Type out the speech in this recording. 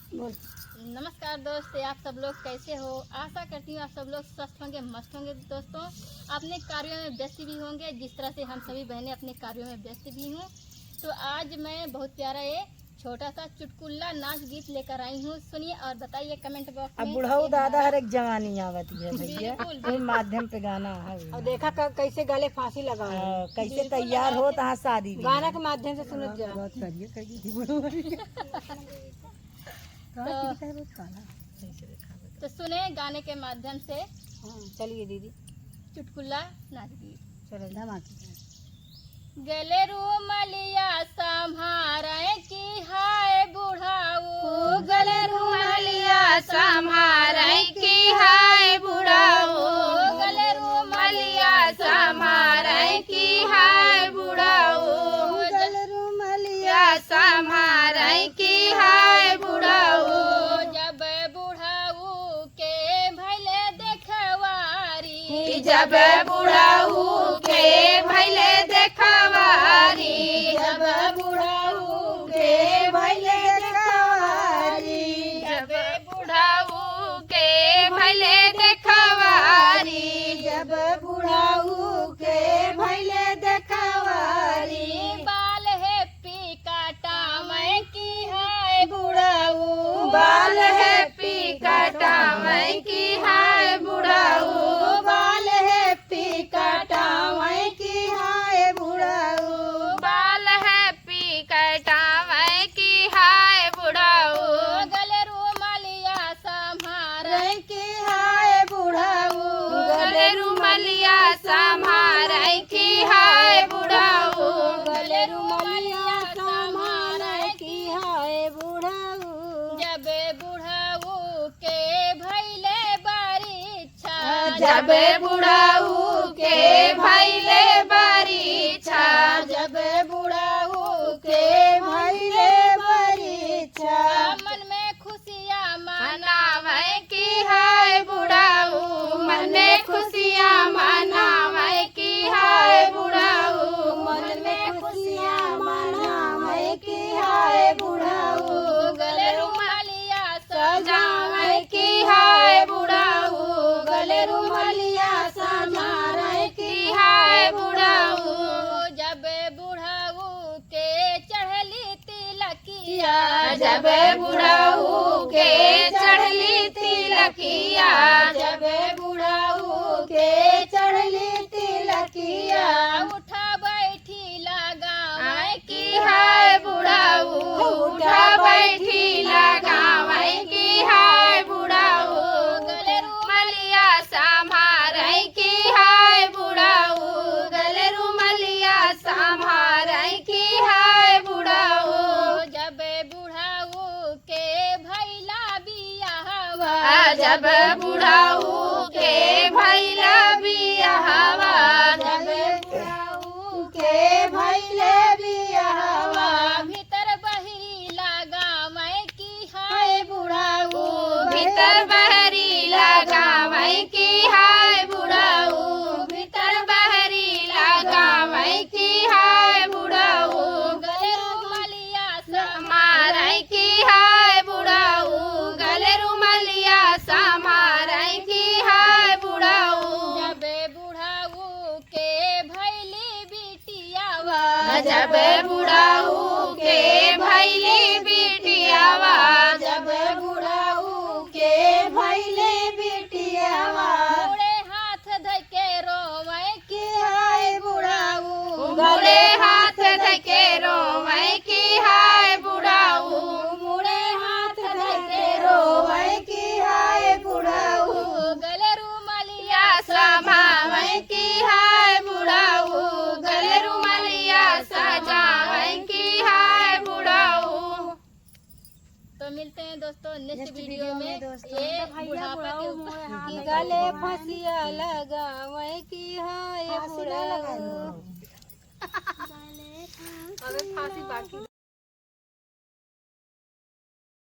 नमस्कार दोस्त, आप सब लोग कैसे हो। आशा करती हूँ आप सब लोग स्वस्थ होंगे, मस्त होंगे। दोस्तों, अपने कार्यों में व्यस्त भी होंगे, जिस तरह से हम सभी बहनें अपने कार्यों में व्यस्त भी हूँ। तो आज मैं बहुत प्यारा ये छोटा सा चुटकुला नाच गीत लेकर आई हूँ। सुनिए और बताइए कमेंट बॉक्स में। अब बुढ़ाऊ दादा हर एक जवानी आवती है भैया, बिल्कुल, कोई माध्यम पे गाना है। और देखा कैसे गले फांसी लगा है। कैसे तैयार हो तहाँ शादी भी गाना के माध्यम से सुनत जा। तो सुने गाने के माध्यम से। चलिए दीदी, चुटकुला नाच गीत। चलो धमाके। गले रूमलिया संभारे की हाय बुढ़ाऊ, गले रूमलिया संभारे की हाय बुढ़ाऊ, गले रूमलिया संभारे की हाय बुढ़ाऊ, गले रूमलिया संभारे की हाय बुढ़ाऊ। जब बुढ़ाऊ के भैले देखवारी, जब बुढ़ाऊ के भैले देखवारी, जब बुढ़ाऊ के भैले देखवारी, जब बुढ़ाऊ के भैले देखवारी, जब बुढ़ाऊ के भैले देखवारी। बाल है पी काटा मैं की हाय बुढ़ाऊ, बाल है पी काटा मैं की हाय बुढ़ाऊ, बाल है पी काटा मैं की हाय बुढ़ाऊ, बाल है पी काटा मैं की हाय बुढ़ाऊ। गले रूमालिया संभारे की हाय बुढ़ाऊ, गले रूमालिया संभारे की हाय बुढ़ाऊ, गले रूमालिया संभारे की हाय बुढ़ाऊ। जब बुढ़ाऊ के भैले बारीछा, जब बुढ़ाऊ के भैले बारीछा, जब बुढ़ाऊ के भैले बारीछा। मन में खुशियाँ मनावे की हाय बुढ़ाऊ, मन में खुशियाँ मनावे की हाय बुढ़ाऊ, मन में खुशियाँ मनावे की हाय बुढ़ाऊ। गले रुमालिया सजावे की हाय बुढ़ाऊ, गले रुमालिया सजावे की हाय बुढ़ाऊ। जब बुढ़ाऊ के चढ़ली तिलकिया, जब बुढ़ाऊ के चढ़ली तिलकिया, जब बुढ़ाऊ के चढ़ली तिलकिया। उठा बैठी लगावे की हाय बुढ़ाऊ, उठा बैठी लगावे की हाय बुढ़ाऊ। गले रुमालिया संभारे की हाय बुढ़ाऊ, गले रुमालिया संभारे की हाय बुढ़ाऊ। जब बुढ़ाऊ के भैला बियाहवा, जब बुढ़ाऊ के भैला बियाहवा, जब बुढ़ाऊ के भैले बियाहवा। भीतर बहरी लगावे की हाय बुढ़ाऊ, भीतर बहरी लगावे की हाय बुढ़ाऊ, भीतर बहरी लगावे की हाय बुढ़ाऊ। गले रुमालिया संभारे की हाय बुढ़ाऊ, गले रुमालिया संभारे की हाय बुढ़ाऊ। जब बुढ़ाऊ के भैली बिटियावा, जब बुढ़ाऊ के भैली बिटियावा, जब बुढ़ाऊ के भैले बिटियावा। मुड़े हाथ धके रोवे की हाय बुढ़ाऊ, मुड़े हाथ धके रोवे की हाय बुढ़ाऊ, मुड़े हाथ धके रोवे की हाय बुढ़ाऊ। गले रुमालिया सजावे की हाय बुढ़ाऊ, गले रुमालिया सजावे की हाय बुढ़ाऊ। तो मिलते हैं दोस्तों नेक्स्ट वीडियो में। ये बुढ़ापा के ऊपर गले फांसिया लगावे की हाय बुढ़ाऊ। अबे फांसी बाकी